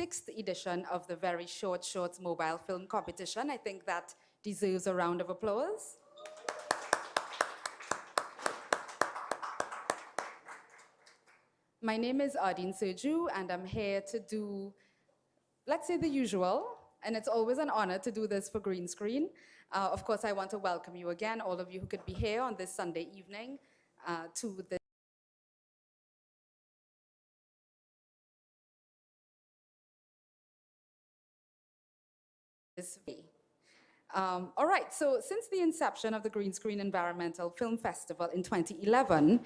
6th edition of the Very Short Shorts mobile film competition. I think that deserves a round of applause. My name is Ardeen Serju, and I'm here to do, let's say, the usual, and it's always an honor to do this for Green Screen. Of course, I want to welcome you again, all of you who could be here on this Sunday evening to this day. All right, so since the inception of the Green Screen Environmental Film Festival in 2011,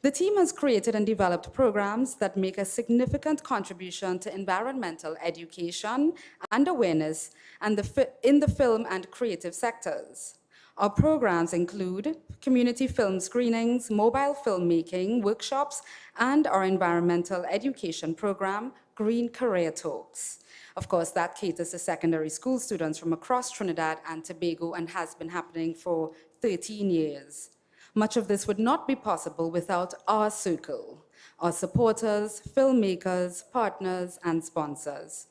the team has created and developed programs that make a significant contribution to environmental education and awareness and in the film and creative sectors. Our programs include community film screenings, mobile filmmaking workshops, and our environmental education program, Green Career Talks. Of course, that caters to secondary school students from across Trinidad and Tobago and has been happening for 13 years. Much of this would not be possible without our circle, our supporters, filmmakers, partners, and sponsors.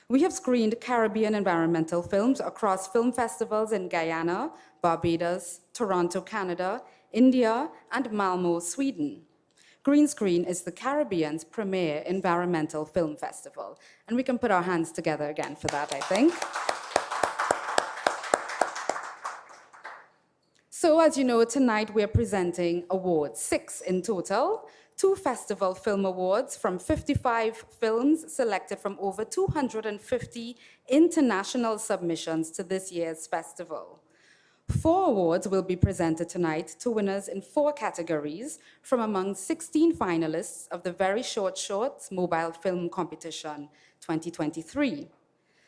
We have screened Caribbean environmental films across film festivals in Guyana, Barbados, Toronto, Canada, India, and Malmö, Sweden. Green Screen is the Caribbean's premier environmental film festival, and we can put our hands together again for that, I think. So as you know, tonight we're presenting awards, 6 in total, 2 festival film awards from 55 films selected from over 250 international submissions to this year's festival. 4 awards will be presented tonight to winners in 4 categories from among 16 finalists of the Very Short Shorts Mobile Film Competition 2023.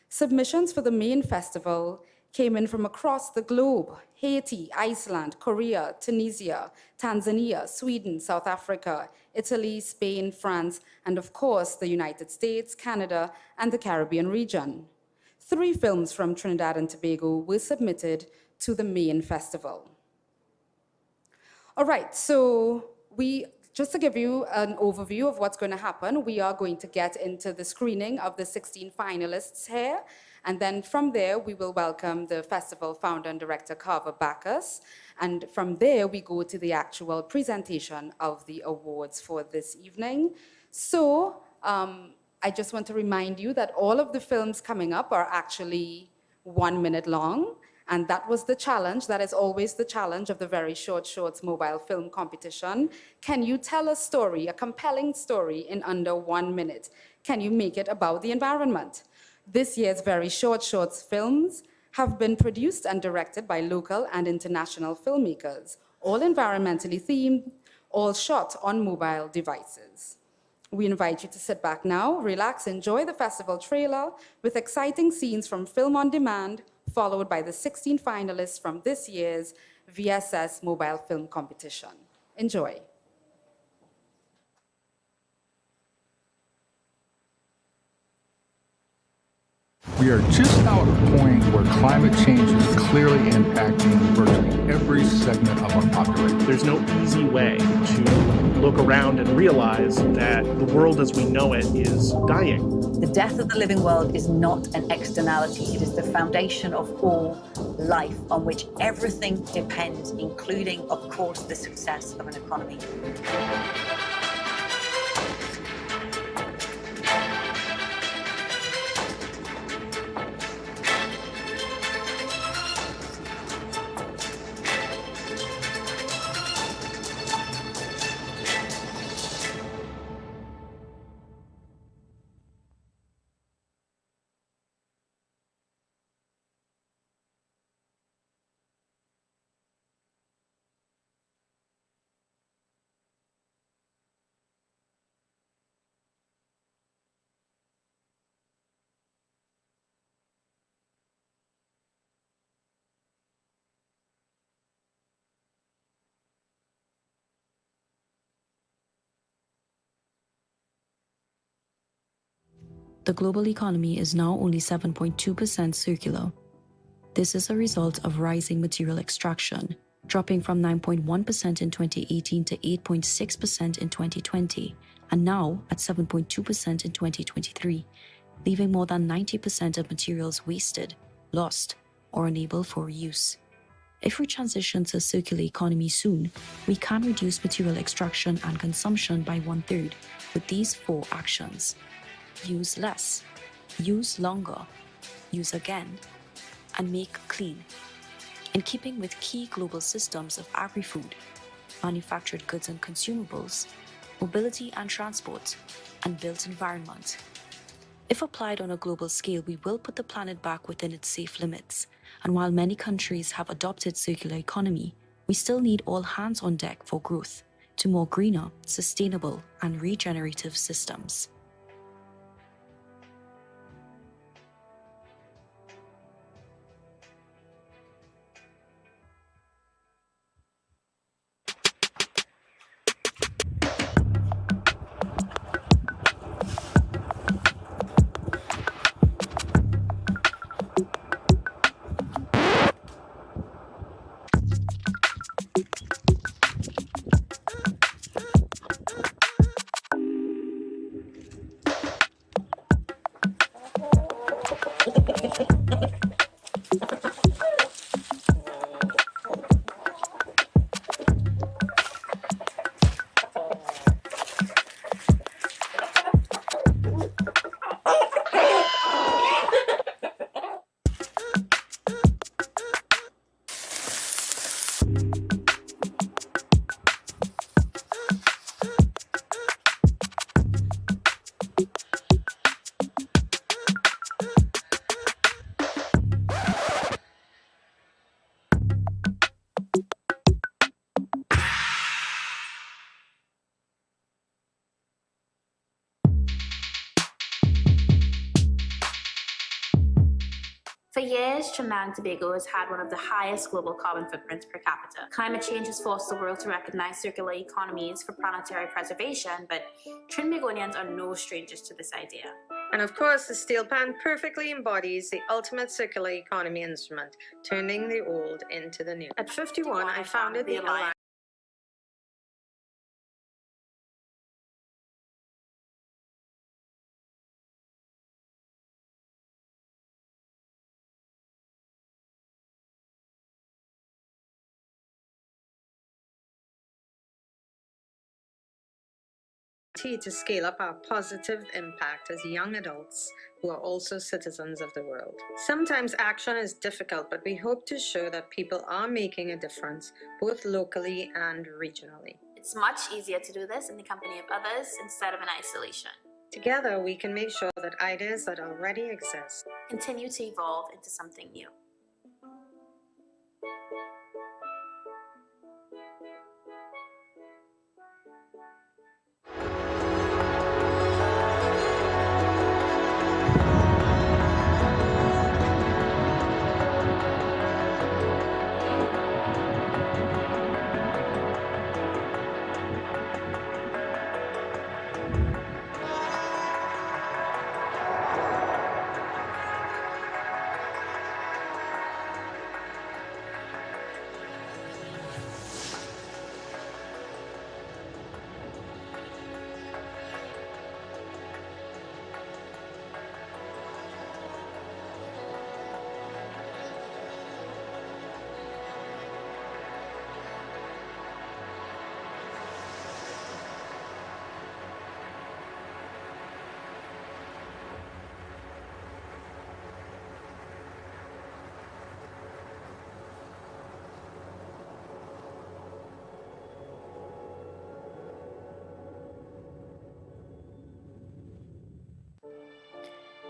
Submissions for the main festival came in from across the globe: Haiti, Iceland, Korea, Tunisia, Tanzania, Sweden, South Africa, Italy, Spain, France, and of course the United States, Canada, and the Caribbean region. 3 films from Trinidad and Tobago were submitted to the main festival. All right, so just to give you an overview of what's going to happen, we are going to get into the screening of the 16 finalists here, and then from there, we will welcome the festival founder and director, Carver Bacchus, and from there, we go to the actual presentation of the awards for this evening. So I just want to remind you that all of the films coming up are actually 1 minute long, and that was the challenge. That is always the challenge of the Very Short Shorts mobile film competition. Can you tell a story, a compelling story, in under 1 minute? Can you make it about the environment? This year's Very Short Shorts films have been produced and directed by local and international filmmakers, all environmentally themed, all shot on mobile devices. We invite you to sit back now, relax, enjoy the festival trailer with exciting scenes from Film on Demand, followed by the 16 finalists from this year's VSS Mobile Film Competition. Enjoy. We are just now at a point where climate change is clearly impacting virtually every segment of our population. There's no easy way to look around and realize that the world as we know it is dying. The death of the living world is not an externality. It is the foundation of all life on which everything depends, including, of course, the success of an economy. The global economy is now only 7.2% circular. This is a result of rising material extraction, dropping from 9.1% in 2018 to 8.6% in 2020, and now at 7.2% in 2023. leaving more than 90% of materials wasted, lost, or unable for reuse. If we transition to a circular economy soon, we can reduce material extraction and consumption by 1/3 with these 4 actions. Use less, use longer, use again, and make clean. In keeping with key global systems of agri-food, manufactured goods and consumables, mobility and transport, and built environment. If applied on a global scale, we will put the planet back within its safe limits. And while many countries have adopted circular economy, we still need all hands on deck for growth to more greener, sustainable, and regenerative systems. For years, Trinidad and Tobago has had one of the highest global carbon footprints per capita. Climate change has forced the world to recognize circular economies for planetary preservation, but Trinbagonians are no strangers to this idea. And of course, the steel pan perfectly embodies the ultimate circular economy instrument, turning the old into the new. At 51, I founded the Alliance. To scale up our positive impact as young adults who are also citizens of the world. Sometimes action is difficult, but we hope to show that people are making a difference both locally and regionally. It's much easier to do this in the company of others instead of in isolation. Together, we can make sure that ideas that already exist continue to evolve into something new.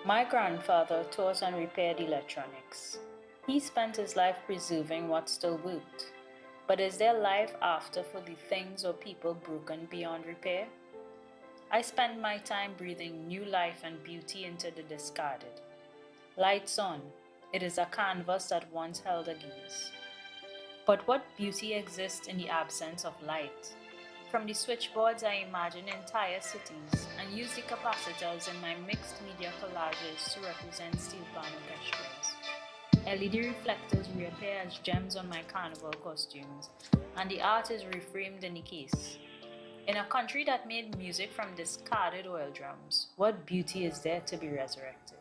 My grandfather taught and repaired electronics. He spent his life preserving what still worked. But is there life after for the things or people broken beyond repair? I spend my time breathing new life and beauty into the discarded. Lights on, it is a canvas that once held a gaze. But what beauty exists in the absence of light? From the switchboards, I imagine entire cities and use the capacitors in my mixed media collages to represent steel pan orchestras. LED reflectors reappear as gems on my carnival costumes, and the art is reframed in the case. In a country that made music from discarded oil drums, what beauty is there to be resurrected?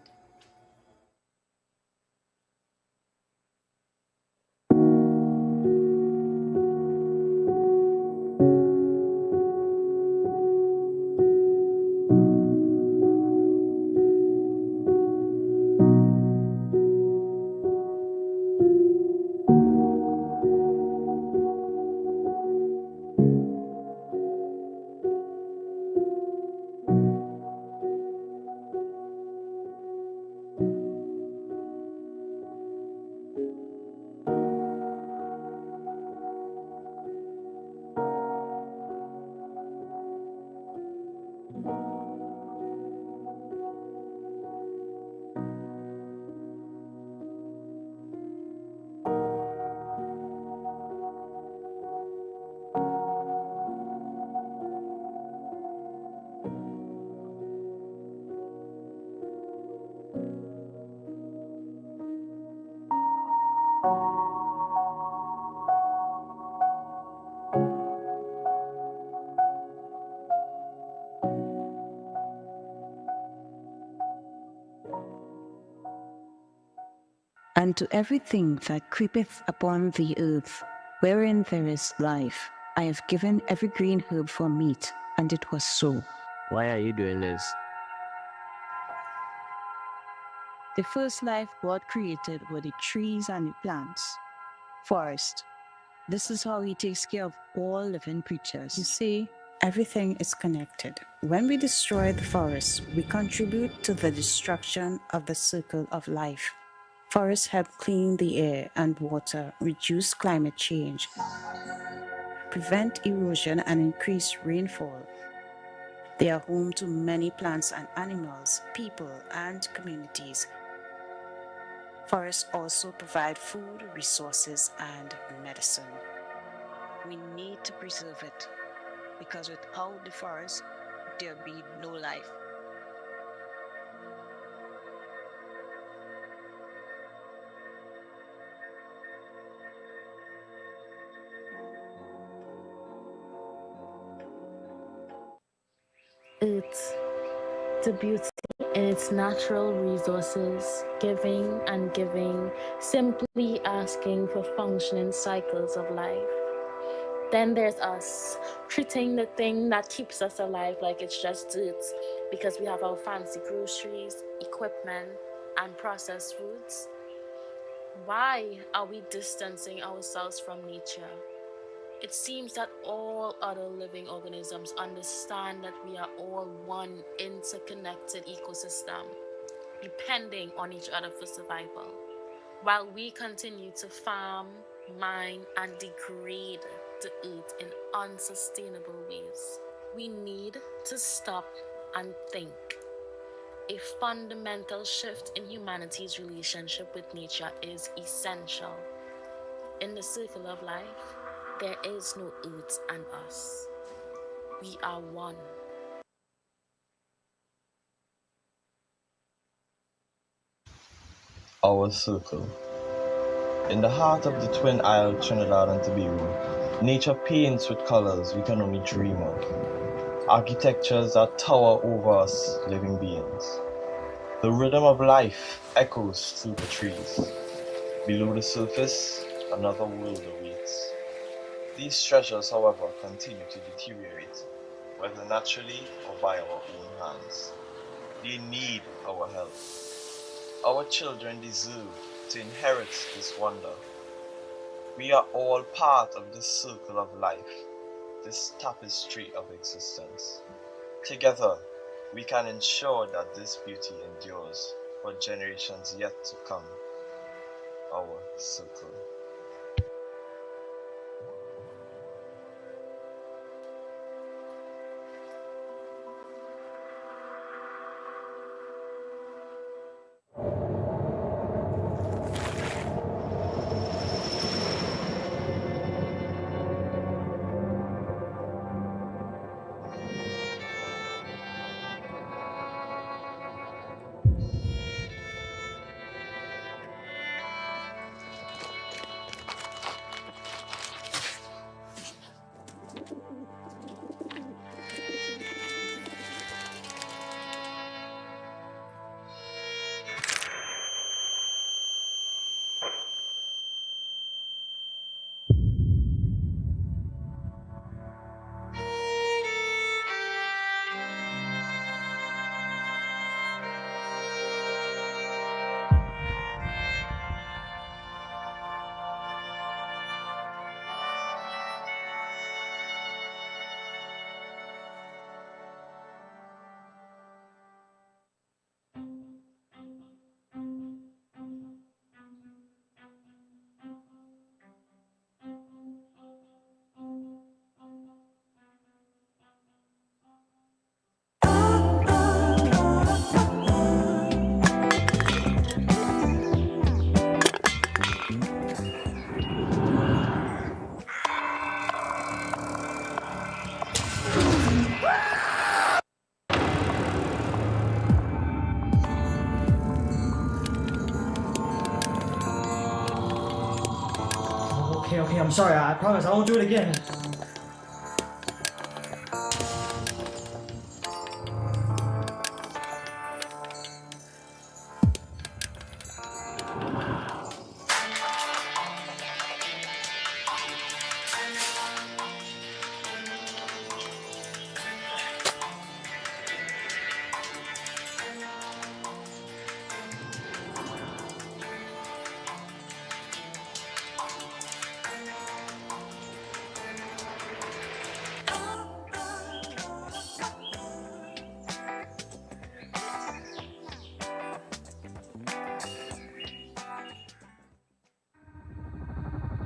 And to everything that creepeth upon the earth, wherein there is life, I have given every green herb for meat, and it was so. Why are you doing this? The first life God created were the trees and the plants. Forest. This is how he takes care of all living creatures. You see, everything is connected. When we destroy the forest, we contribute to the destruction of the circle of life. Forests help clean the air and water, reduce climate change, prevent erosion, and increase rainfall. They are home to many plants and animals, people, and communities. Forests also provide food, resources, and medicine. We need to preserve it, because without the forest, there'll be no life. It's the beauty in its natural resources, giving and giving, simply asking for functioning cycles of life. Then there's us, treating the thing that keeps us alive like it's just dirt, because we have our fancy groceries, equipment, and processed foods. Why are we distancing ourselves from nature? It seems that all other living organisms understand that we are all one interconnected ecosystem, depending on each other for survival, while we continue to farm, mine, and degrade the earth in unsustainable ways. We need to stop and think. A fundamental shift in humanity's relationship with nature is essential. In the circle of life, there is no earth and us. We are one. Our circle. In the heart of the Twin Isle, Trinidad and Tobago, nature paints with colors we can only dream of. Architectures that tower over us living beings. The rhythm of life echoes through the trees. Below the surface, another world awaits. These treasures, however, continue to deteriorate, whether naturally or by our own hands. They need our help. Our children deserve to inherit this wonder. We are all part of this circle of life, this tapestry of existence. Together, we can ensure that this beauty endures for generations yet to come. Our circle. Okay, I'm sorry. I promise I won't do it again.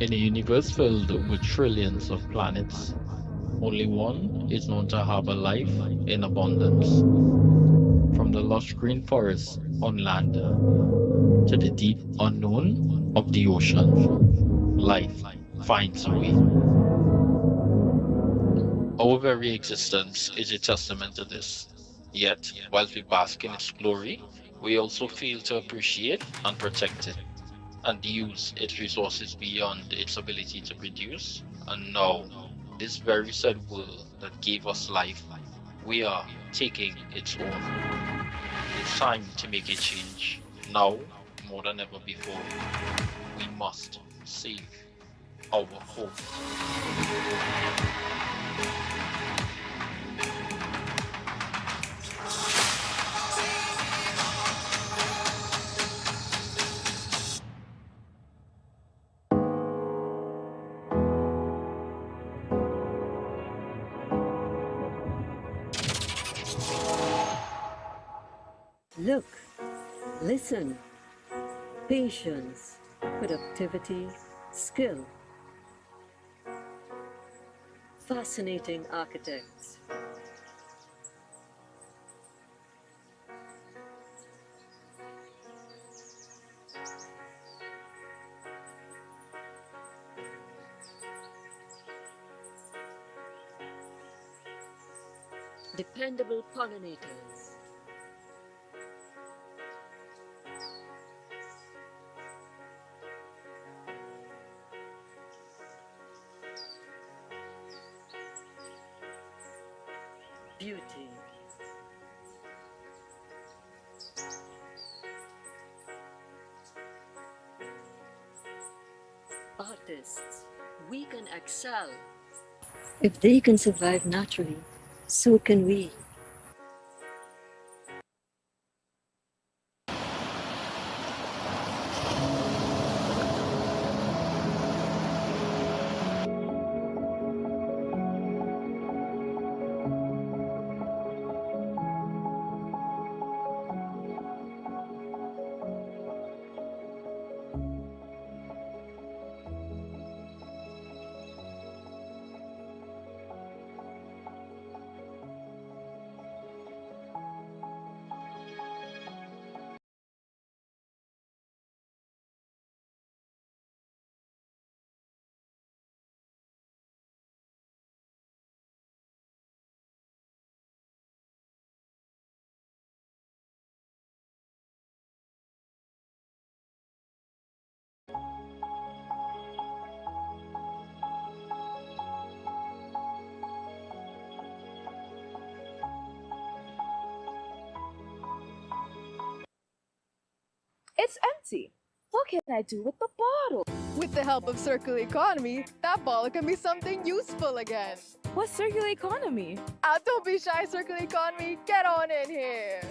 In a universe filled with trillions of planets, only one is known to have a life in abundance. From the lush green forests on land to the deep unknown of the ocean, life finds a way. Our very existence is a testament to this. Yet, whilst we bask in its glory, we also fail to appreciate and protect it, and use its resources beyond its ability to produce. And now, this very said world that gave us life, we are taking its own. It's time to make a change. Now, more than ever before, we must save our home. Look, listen, patience, productivity, skill. Fascinating architects. Dependable pollinators. Beauty. Artists, we can excel. If they can survive naturally, so can we. It's empty. What can I do with the bottle? With the help of circular economy, that bottle can be something useful again. What's circular economy? Don't be shy, circular economy. Get on in here.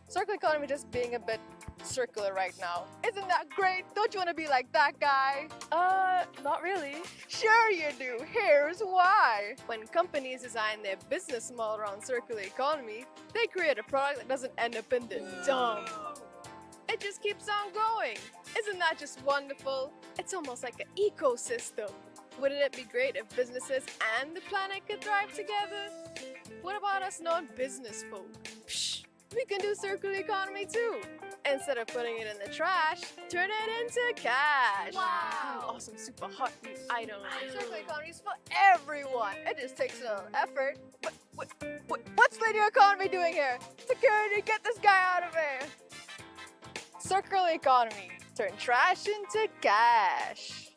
Circular economy just being a bit circular right now. Isn't that great? Don't you want to be like that guy? Not really. Sure you do. Here's why. When companies design their business model around circular economy, they create a product that doesn't end up in the dump. It just keeps on going. Isn't that just wonderful? It's almost like an ecosystem. Wouldn't it be great if businesses and the planet could thrive together? What about us non-business folk? Psh, we can do circular economy too. Instead of putting it in the trash, turn it into cash. Wow. Awesome, super hot new item. Circular economy is for everyone. It just takes a little effort. What's linear economy doing here? Security, get this guy out of here. Circular economy. Turn trash into cash.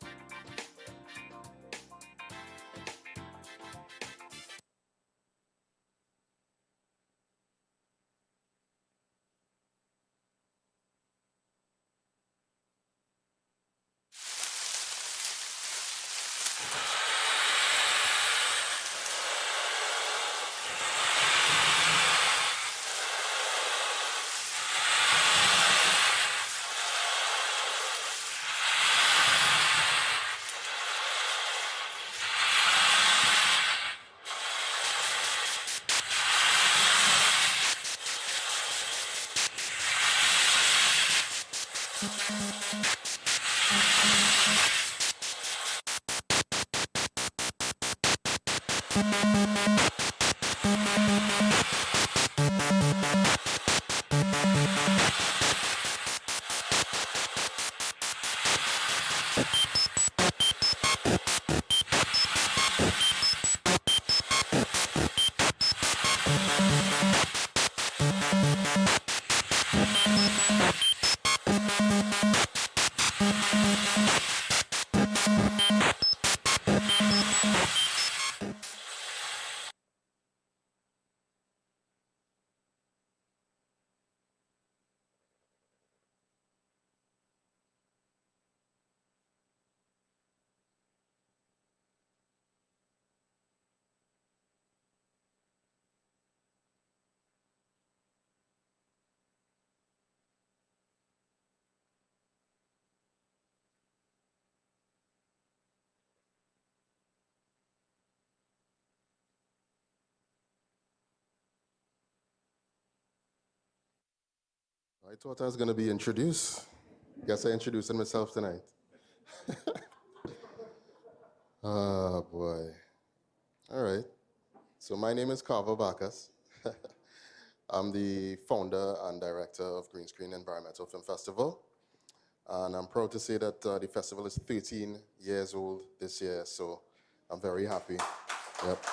I thought I was going to be introduced. Guess I introduced myself tonight. Oh, boy. All right. So my name is Carver Bacchus. I'm the founder and director of Green Screen Environmental Film Festival. And I'm proud to say that the festival is 13 years old this year, so I'm very happy. Yep.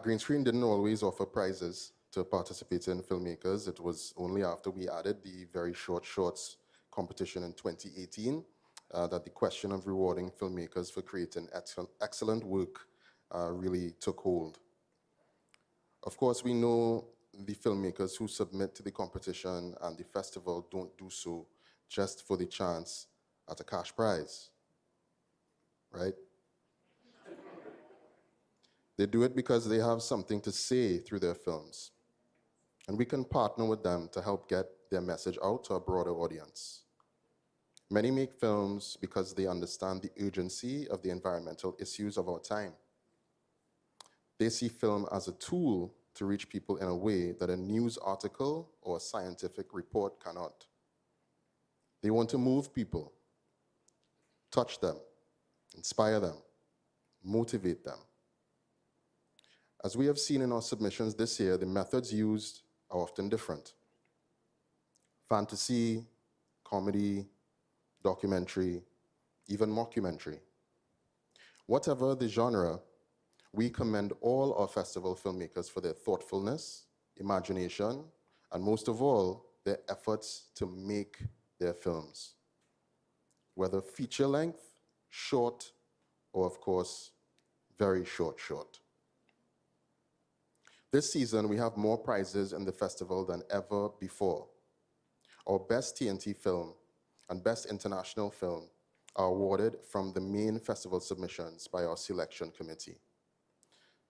Green Screen didn't always offer prizes to participating filmmakers. It was only after we added the very short shorts competition in 2018 that the question of rewarding filmmakers for creating excellent work really took hold. Of course, we know the filmmakers who submit to the competition and the festival don't do so just for the chance at a cash prize, right? They do it because they have something to say through their films. And we can partner with them to help get their message out to a broader audience. Many make films because they understand the urgency of the environmental issues of our time. They see film as a tool to reach people in a way that a news article or a scientific report cannot. They want to move people, touch them, inspire them, motivate them. As we have seen in our submissions this year, the methods used are often different. Fantasy, comedy, documentary, even mockumentary. Whatever the genre, we commend all our festival filmmakers for their thoughtfulness, imagination, and most of all, their efforts to make their films. Whether feature length, short, or of course, very short. This season, we have more prizes in the festival than ever before. Our best T&T film and best international film are awarded from the main festival submissions by our selection committee.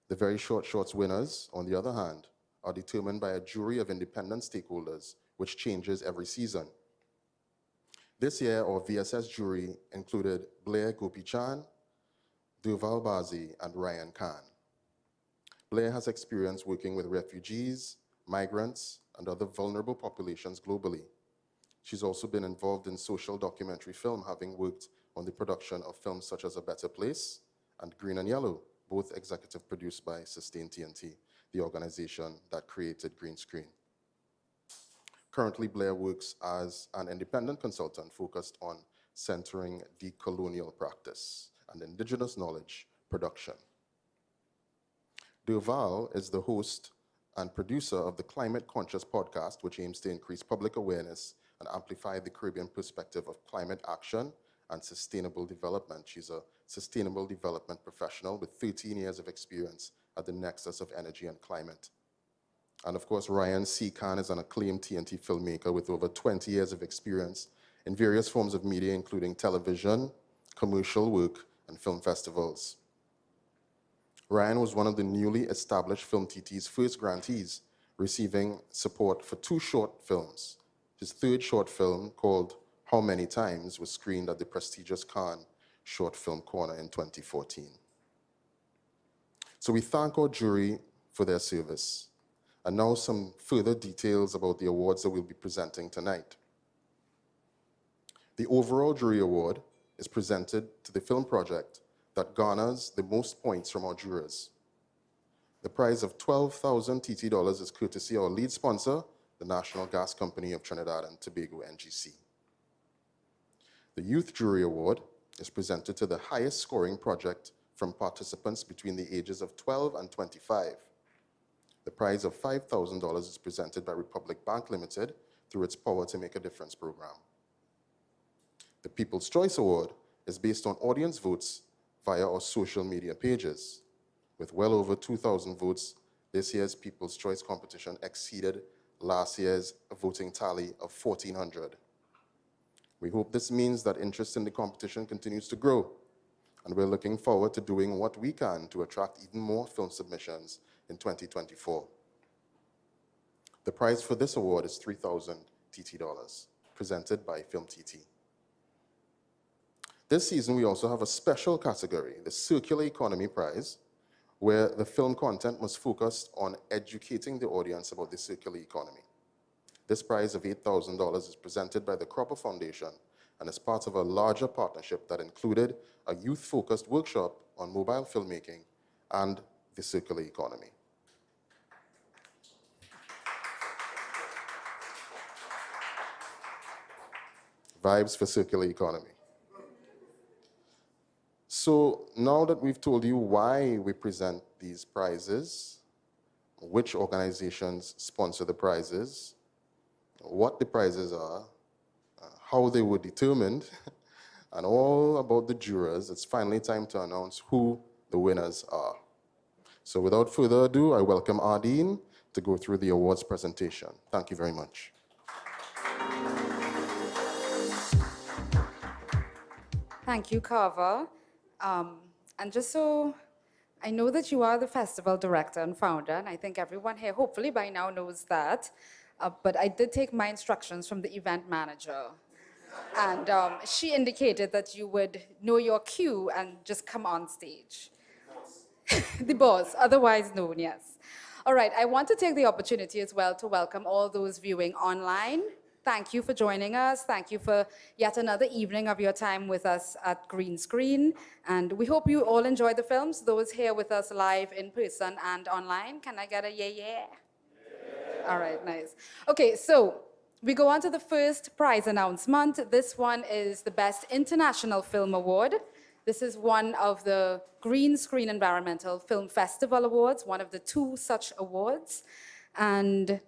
The very short shorts winners, on the other hand, are determined by a jury of independent stakeholders, which changes every season. This year, our VSS jury included Blair Gopi-Chan, Durval Bazi, and Ryan Khan. Blair has experience working with refugees, migrants, and other vulnerable populations globally. She's also been involved in social documentary film, having worked on the production of films such as A Better Place and Green and Yellow, both executive produced by Sustain T&T, the organization that created Green Screen. Currently, Blair works as an independent consultant focused on centering decolonial practice and indigenous knowledge production. Durval is the host and producer of the Climate Conscious podcast, which aims to increase public awareness and amplify the Caribbean perspective of climate action and sustainable development. She's a sustainable development professional with 13 years of experience at the nexus of energy and climate. And of course, Ryan C. Khan is an acclaimed T&T filmmaker with over 20 years of experience in various forms of media, including television, commercial work, and film festivals. Ryan was one of the newly established FilmTT's first grantees, receiving support for 2 short films. His third short film, called How Many Times, was screened at the prestigious Cannes Short Film Corner in 2014. So we thank our jury for their service. And now some further details about the awards that we'll be presenting tonight. The overall jury award is presented to the film project that garners the most points from our jurors. The prize of 12,000 TT dollars is courtesy of our lead sponsor, the National Gas Company of Trinidad and Tobago, NGC. The Youth Jury Award is presented to the highest scoring project from participants between the ages of 12 and 25. The prize of $5,000 is presented by Republic Bank Limited through its Power to Make a Difference program. The People's Choice Award is based on audience votes via our social media pages. With well over 2,000 votes, this year's People's Choice competition exceeded last year's voting tally of 1,400. We hope this means that interest in the competition continues to grow, and we're looking forward to doing what we can to attract even more film submissions in 2024. The prize for this award is 3,000 TT dollars, presented by FilmTT. This season, we also have a special category, the Circular Economy Prize, where the film content was focused on educating the audience about the circular economy. This prize of $8,000 is presented by the Cropper Foundation and is part of a larger partnership that included a youth-focused workshop on mobile filmmaking and the circular economy. Vibes for circular economy. So now that we've told you why we present these prizes, which organizations sponsor the prizes, what the prizes are, how they were determined, and all about the jurors, it's finally time to announce who the winners are. So without further ado, I welcome Ardeen to go through the awards presentation. Thank you very much. Thank you, Carver. And just so I know that you are the festival director and founder, and I think everyone here hopefully by now knows that, but I did take my instructions from the event manager. And she indicated that you would know your cue and just come on stage. The boss, otherwise known, yes. All right, I want to take the opportunity as well to welcome all those viewing online. Thank you for joining us. Thank you for yet another evening of your time with us at Green Screen. And we hope you all enjoy the films, those here with us live in person and online. Can I get a yeah, yeah? All right, nice. Okay, so we go on to the first prize announcement. This one is the Best International Film Award. This is one of the Green Screen Environmental Film Festival Awards, one of the 2 such awards. And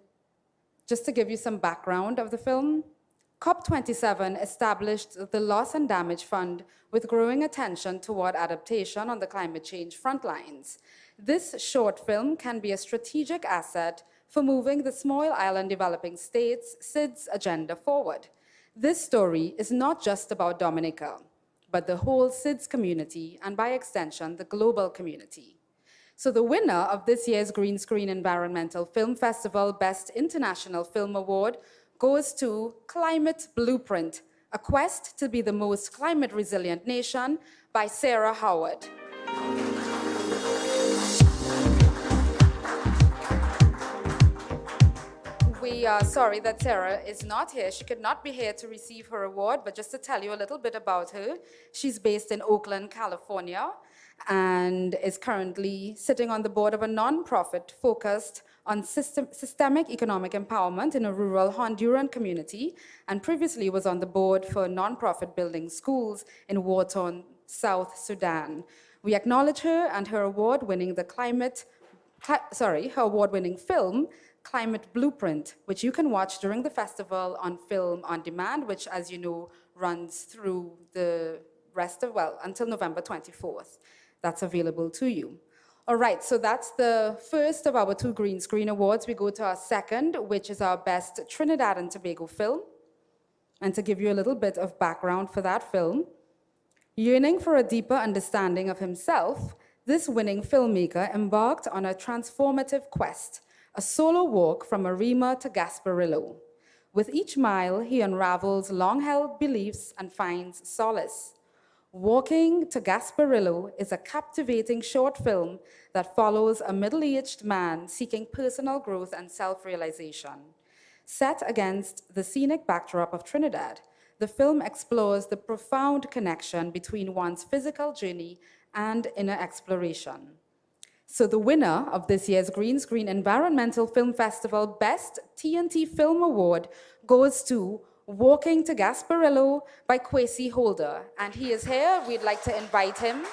just to give you some background of the film, COP27 established the Loss and Damage Fund with growing attention toward adaptation on the climate change front lines. This short film can be a strategic asset for moving the small island developing states' SIDS agenda forward. This story is not just about Dominica, but the whole SIDS community and by extension, the global community. So the winner of this year's Green Screen Environmental Film Festival Best International Film Award goes to Climate Blueprint, a quest to be the most climate resilient nation by Sarah Howard. We are sorry that Sarah is not here. She could not be here to receive her award, but just to tell you a little bit about her, she's based in Oakland, California, and is currently sitting on the board of a nonprofit focused on systemic economic empowerment in a rural Honduran community, and previously was on the board for a nonprofit building schools in war-torn South Sudan. We acknowledge her and her award-winning her award-winning film, Climate Blueprint, which you can watch during the festival on Film on Demand, which, as you know, runs through the rest of, well, until November 24th. That's available to you. All right, so that's the first of our 2 Green Screen Awards. We go to our second, which is our Best Trinidad and Tobago Film. And to give you a little bit of background for that film, yearning for a deeper understanding of himself, this winning filmmaker embarked on a transformative quest, a solo walk from Arima to Gasparillo. With each mile, he unravels long-held beliefs and finds solace. Walking to Gasparillo is a captivating short film that follows a middle-aged man seeking personal growth and self-realization. Set against the scenic backdrop of Trinidad, the film explores the profound connection between one's physical journey and inner exploration. So the winner of this year's Green Screen Environmental Film Festival Best T&T Film Award goes to Walking to Gasparillo by Kwesi Holder. And he is here. We'd like to invite him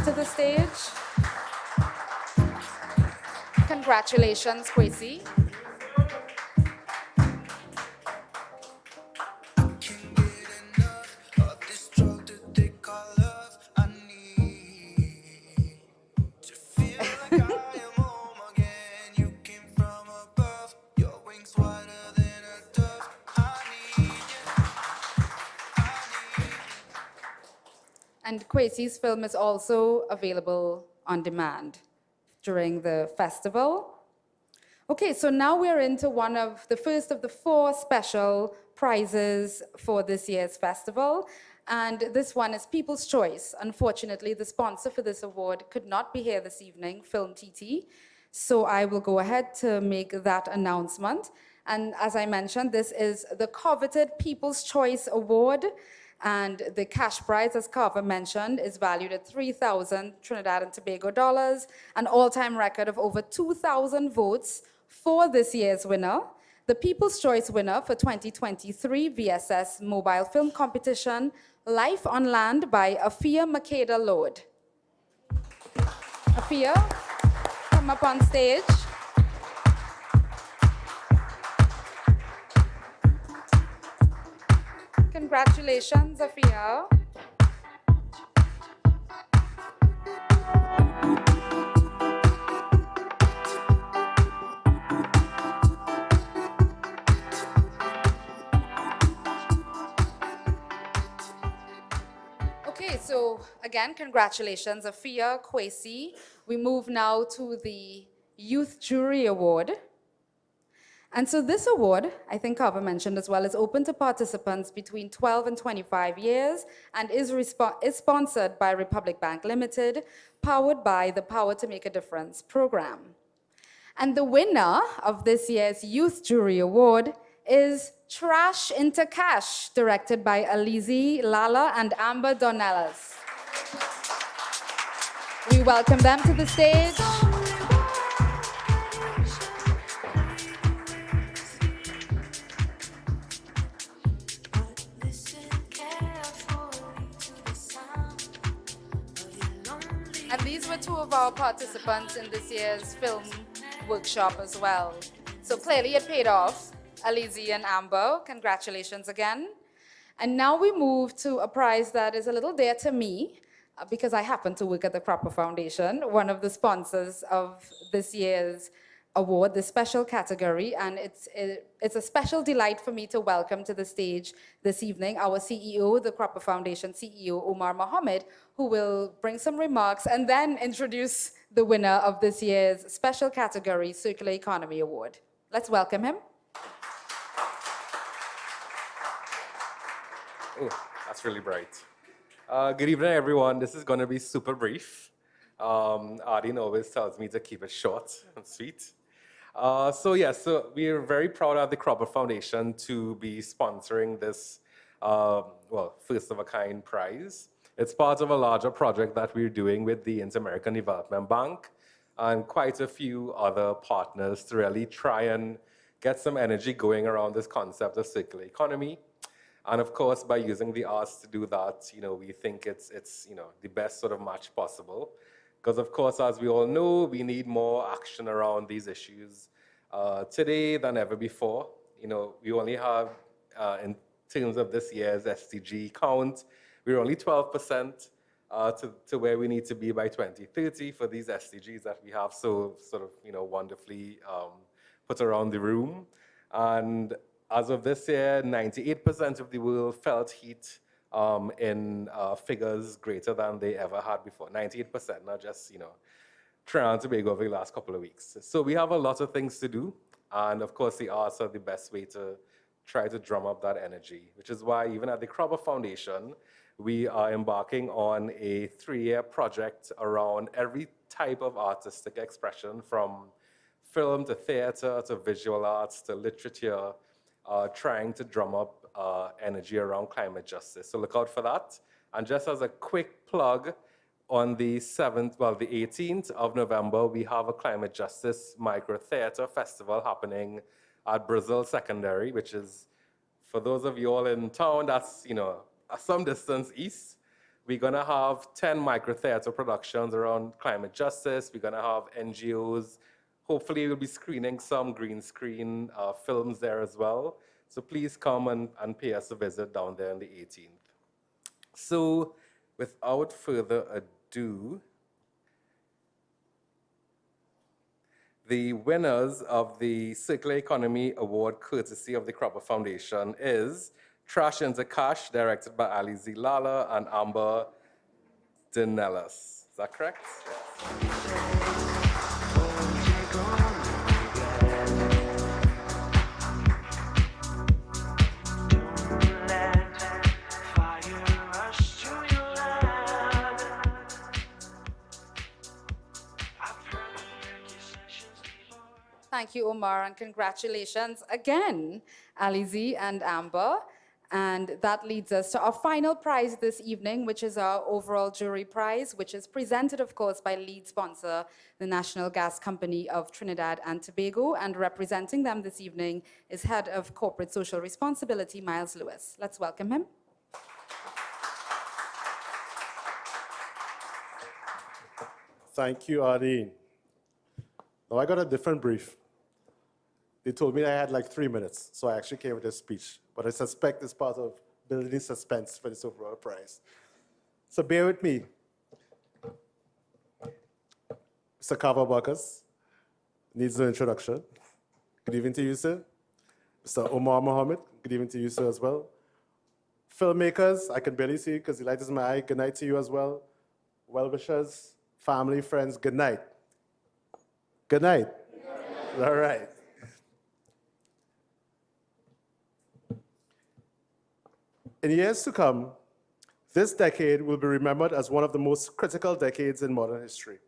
to the stage. Congratulations, Kwesi. And Kwesi's film is also available on demand during the festival. Okay, so now we're into the first of the 4 special prizes for this year's festival. And this one is People's Choice. Unfortunately, the sponsor for this award could not be here this evening, FilmTT. So I will go ahead to make that announcement. And as I mentioned, this is the coveted People's Choice Award. And the cash prize, as Carver mentioned, is valued at 3,000 Trinidad and Tobago dollars, an all-time record of over 2,000 votes for this year's winner. The People's Choice winner for 2023 VSS Mobile Film Competition, Life on Land by Afia Makeda Lord. Afia, come up on stage. Congratulations, Afia. Okay, so again, congratulations, Afia, Kwesi. We move now to the Youth Jury Award. And so this award, I think Carver mentioned as well, is open to participants between 12 and 25 years and is sponsored by Republic Bank Limited, powered by the Power to Make a Difference program. And the winner of this year's Youth Jury Award is Trash into Cash, directed by Alizi Lala and Amber Dornelas. We welcome them to the stage. And these were 2 of our participants in this year's film workshop as well. So clearly it paid off. Alizi and Amber, congratulations again. And now we move to a prize that is a little dear to me because I happen to work at the Cropper Foundation, one of the sponsors of this year's award, the special category. And it's a special delight for me to welcome to the stage this evening our CEO, the Cropper Foundation CEO, Omar Mohammed, who will bring some remarks and then introduce the winner of this year's special category Circular Economy Award. Let's welcome him. Oh, that's really bright. Good evening, everyone. This is going to be super brief. Ardeen always tells me to keep it short and sweet. So we're very proud at the Cropper Foundation to be sponsoring this, first-of-a-kind prize. It's part of a larger project that we're doing with the Inter-American Development Bank and quite a few other partners to really try and get some energy going around this concept of circular economy. And of course, by using the arts to do that, we think it's the best sort of match possible. Because of course, as we all know, we need more action around these issues today than ever before. We only have, in terms of this year's SDG count, we're only 12% to where we need to be by 2030 for these SDGs that we have so sort of, wonderfully put around the room. And as of this year, 98% of the world felt heat in figures greater than they ever had before. 98%, not just, Trinidad and Tobago over the last couple of weeks. So we have a lot of things to do. And of course, the arts are the best way to try to drum up that energy, which is why even at the Cropper Foundation, we are embarking on a 3-year project around every type of artistic expression, from film to theater to visual arts to literature, trying to drum up energy around climate justice. So look out for that. And just as a quick plug, on the 18th of November, we have a climate justice micro theater festival happening at Brazil Secondary, which is, for those of you all in town, that's, some distance east. We're gonna have 10 micro theater productions around climate justice. We're gonna have NGOs. Hopefully we'll be screening some green screen films there as well. So please come and pay us a visit down there on the 18th. So without further ado, the winners of the Circular Economy Award courtesy of the Cropper Foundation is Trash into Cash, directed by Ali Z. Lala and Amber Dinellis. Is that correct? Thank you, Omar, and congratulations again, Alizi and Amber. And that leads us to our final prize this evening, which is our overall jury prize, which is presented, of course, by lead sponsor, the National Gas Company of Trinidad and Tobago. And representing them this evening is Head of Corporate Social Responsibility, Miles Lewis. Let's welcome him. Thank you, Arlene. Now, I got a different brief. They told me I had like 3 minutes, so I actually came with a speech. But I suspect it's part of building suspense for this overall prize. So bear with me. Mr. Kava Bakas needs no introduction. Good evening to you, sir. Mr. Omar Mohammed, good evening to you, sir, as well. Filmmakers, I can barely see you because the light is in my eye. Good night to you as well. Well-wishers, family, friends, good night. Good night. All right. In years to come, this decade will be remembered as one of the most critical decades in modern history.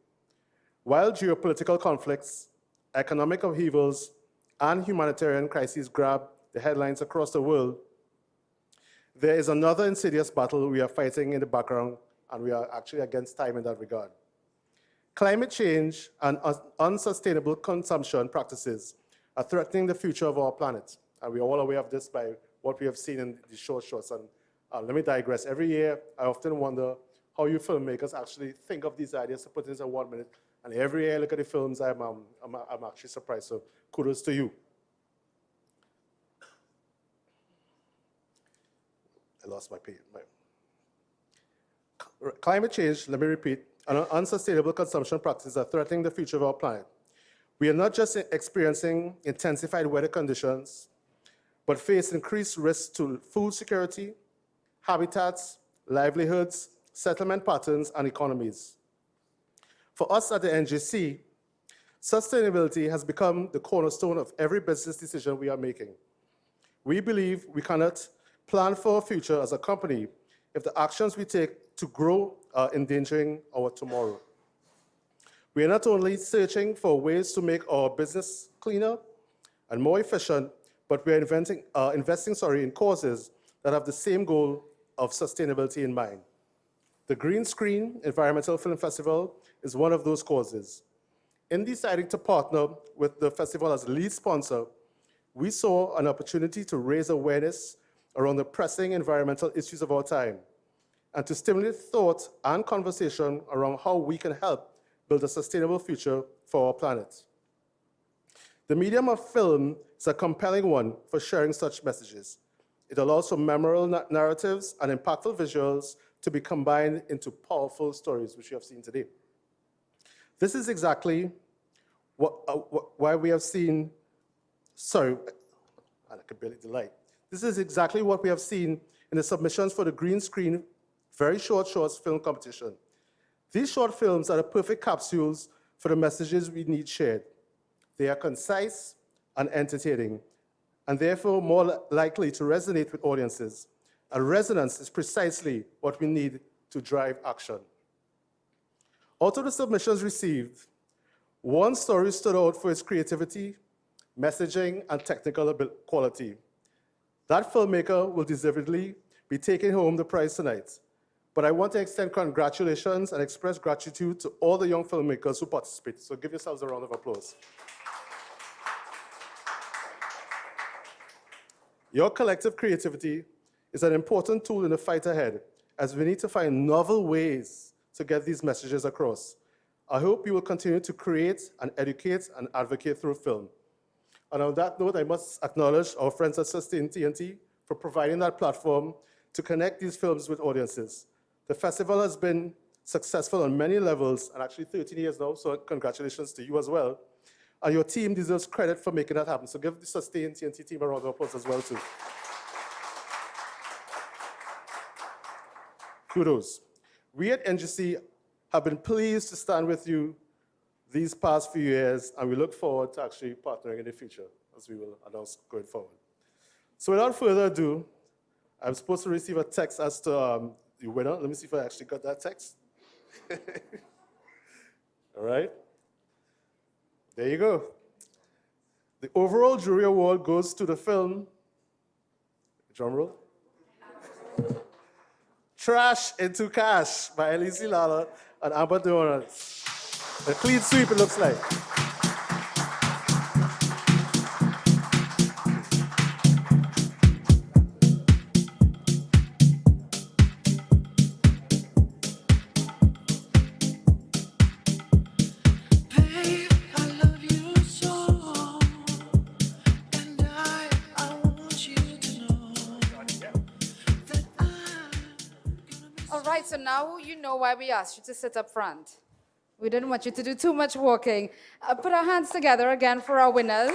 While geopolitical conflicts, economic upheavals, and humanitarian crises grab the headlines across the world, there is another insidious battle we are fighting in the background, and we are actually against time in that regard. Climate change and unsustainable consumption practices are threatening the future of our planet, and we are all aware of this by what we have seen in the shorts. And let me digress. Every year, I often wonder how you filmmakers actually think of these ideas to put into 1 minute. And every year I look at the films, I'm actually surprised. So kudos to you. I lost my page. Climate change, let me repeat, and unsustainable consumption practices are threatening the future of our planet. We are not just experiencing intensified weather conditions, but face increased risks to food security, habitats, livelihoods, settlement patterns, and economies. For us at the NGC, sustainability has become the cornerstone of every business decision we are making. We believe we cannot plan for a future as a company if the actions we take to grow are endangering our tomorrow. We are not only searching for ways to make our business cleaner and more efficient, but we are investing in causes that have the same goal of sustainability in mind. The Green Screen Environmental Film Festival is one of those causes. In deciding to partner with the festival as lead sponsor, we saw an opportunity to raise awareness around the pressing environmental issues of our time and to stimulate thought and conversation around how we can help build a sustainable future for our planet. The medium of film is a compelling one for sharing such messages. It allows for memorable narratives and impactful visuals to be combined into powerful stories, which you have seen today. This is exactly why we have seen, and I could barely delight. This is exactly what we have seen in the submissions for the Green Screen Very Short Shorts film competition. These short films are the perfect capsules for the messages we need shared. They are concise and entertaining, and therefore more likely to resonate with audiences. And resonance is precisely what we need to drive action. Out of the submissions received, one story stood out for its creativity, messaging, and technical quality. That filmmaker will deservedly be taking home the prize tonight. But I want to extend congratulations and express gratitude to all the young filmmakers who participated. So give yourselves a round of applause. Your collective creativity is an important tool in the fight ahead, as we need to find novel ways to get these messages across. I hope you will continue to create and educate and advocate through film. And on that note, I must acknowledge our friends at Sustain T&T for providing that platform to connect these films with audiences. The festival has been successful on many levels, and actually 13 years now, so congratulations to you as well. And your team deserves credit for making that happen. So give the Sustain T&T team a round of applause as well, too. Kudos. We at NGC have been pleased to stand with you these past few years, and we look forward to actually partnering in the future, as we will announce going forward. So without further ado, I'm supposed to receive a text as to the winner. Let me see if I actually got that text. All right. There you go. The overall jury award goes to the film, drum roll, Trash into Cash by Elise Lala and Amber Donald. A clean sweep, it looks like. So now you know why we asked you to sit up front. We didn't want you to do too much walking. Put our hands together again for our winners.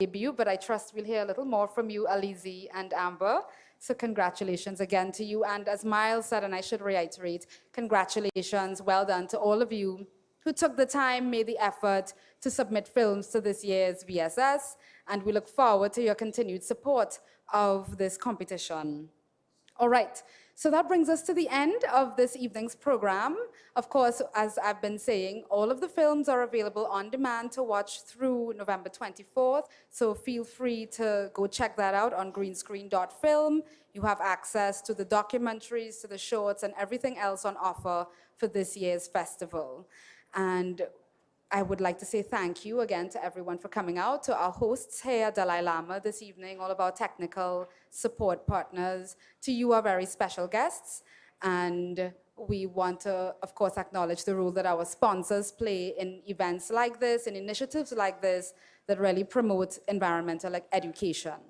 Debut, but I trust we'll hear a little more from you, Alizi and Amber. So congratulations again to you. And as Miles said, and I should reiterate, congratulations, well done to all of you who took the time, made the effort to submit films to this year's VSS. And we look forward to your continued support of this competition. All right, so that brings us to the end of this evening's program. Of course, as I've been saying, all of the films are available on demand to watch through November 24th, so feel free to go check that out on greenscreen.film. You have access to the documentaries, to the shorts, and everything else on offer for this year's festival. And I would like to say thank you again to everyone for coming out, to our hosts here, Dalai Lama, this evening, all of our technical support partners, to you, our very special guests. And we want to, of course, acknowledge the role that our sponsors play in events like this, in initiatives like this, that really promote environmental education.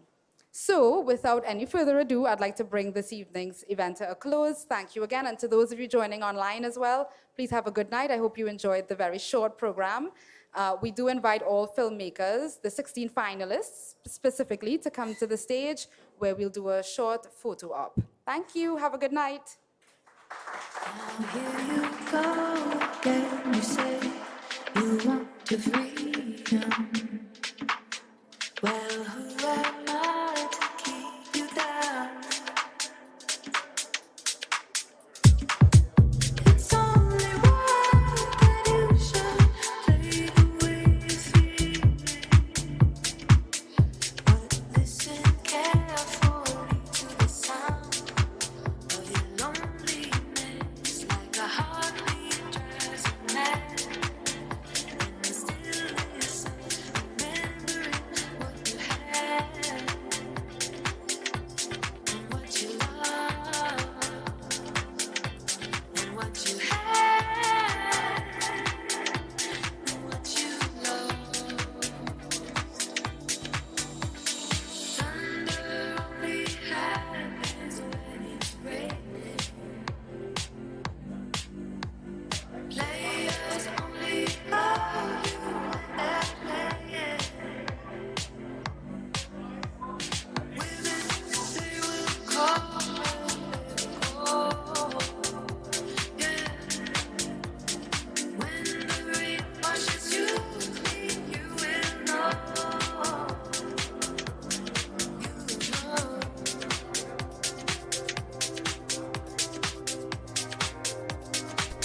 So, without any further ado, I'd like to bring this evening's event to a close. Thank you again, and to those of you joining online as well, please have a good night. I hope you enjoyed the very short program. We do invite all filmmakers, the 16 finalists specifically, to come to the stage where we'll do a short photo op. Thank you, have a good night. Here you go again, you say you want to freedom. Well, who am I to keep you down? It's only right that you should play the way you feel. But listen carefully to the sound of your loneliness, like a heartbeat drives you mad. In the stillness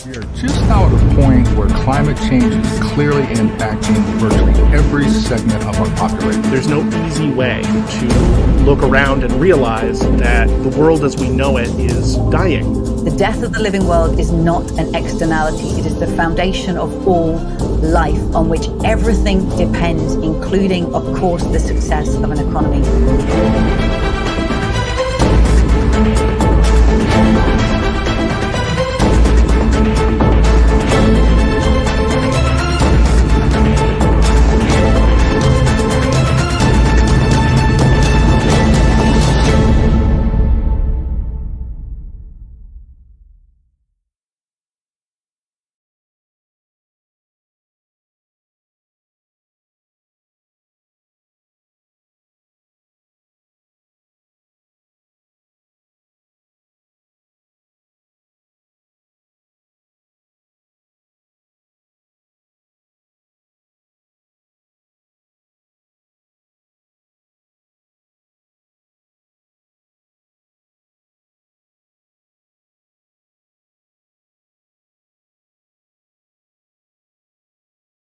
We are just now at a point where climate change is clearly impacting virtually every segment of our population. There's no easy way to look around and realize that the world as we know it is dying. The death of the living world is not an externality. It is the foundation of all life on which everything depends, including, of course, the success of an economy.